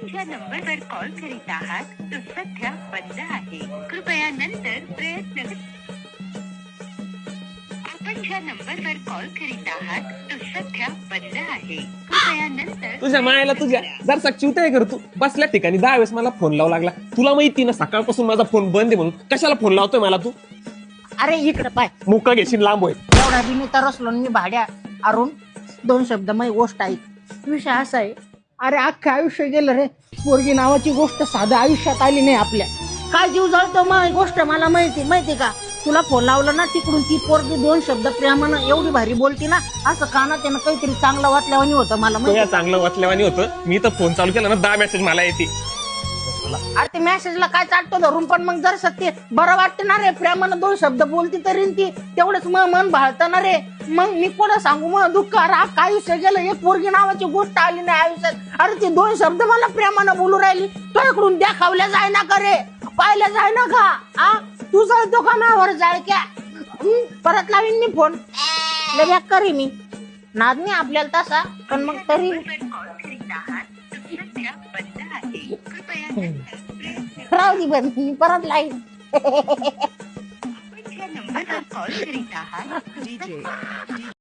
आपण ज्या नंबरवर कॉल करीत आहात तो सध्या बंद आहे. कृपया नंतर प्रयत्न आपण ज्या नंबरवर कॉल करीत आहात तो सध्या बंद आहे. कृपया नंतर तुझ्या मायाला तुझ्या जर चिवता आहे कर तू बसल्या ठिकाणी 10 वेळेस मला फोन लावू लागला. तुला माहिती ना सकाळपासून माझा फोन बंद आहे म्हणून. कशाला फोन लावतोय मला तू? अरे इकडे पाय, मुका घेशील लांब होय. एवढा बी मी तरसलो मी भाड्या अरुण. 2 शब्द माझी गोष्ट ऐक. विषय असा आहे, अरे अख्खं आयुष्य गेलं रे. पोरगी नावाची गोष्ट साधं आयुष्यात आली नाही आपल्या. काय जीव जळतो मग गोष्ट मला माहिती का. तुला फोन लावला ना तिकडून ती पोरगी 2 शब्द प्रेमानं एवढी भारी बोलती ना, असं कानात त्यानं काहीतरी चांगलं वाटल्यावानी होतं मला तुला चांगलं वाटल्यावानी होतं. मी तर फोन चालू केला ना 10 मेसेज मला येते. अरे ते मेसेजला काय चाटतो धरून, पण मग जर सत्य बरं वाटतं ना रे. प्रेमानं 2 शब्द बोलती तरी ती तेवढंच मग मन भाळतं ना रे. मग मी कोणा सांगू मग दुःख. अरे अख्खं आयुष्य गेलं, एक पोरगी नावाची गोष्ट आली नाही आयुष्यात. अरे ती 2 शब्द मला प्रेमानं बोलू राहिली. तुझ्याकडून दाखवल्या जाय ना का रे, पाहिल्या जाय ना का. तू जळतो का नावर जाळक्या. परत लावीन मी फोन. लय करी मी नाद नाही आपल्याला तसा, पण मग तरी कॉल करीत आहात तो सध्या बंद आहे. कृपया नंतर राहू दे बंद, मी परत लाईन. आपण ज्या नंबरवर कॉल करीत आहात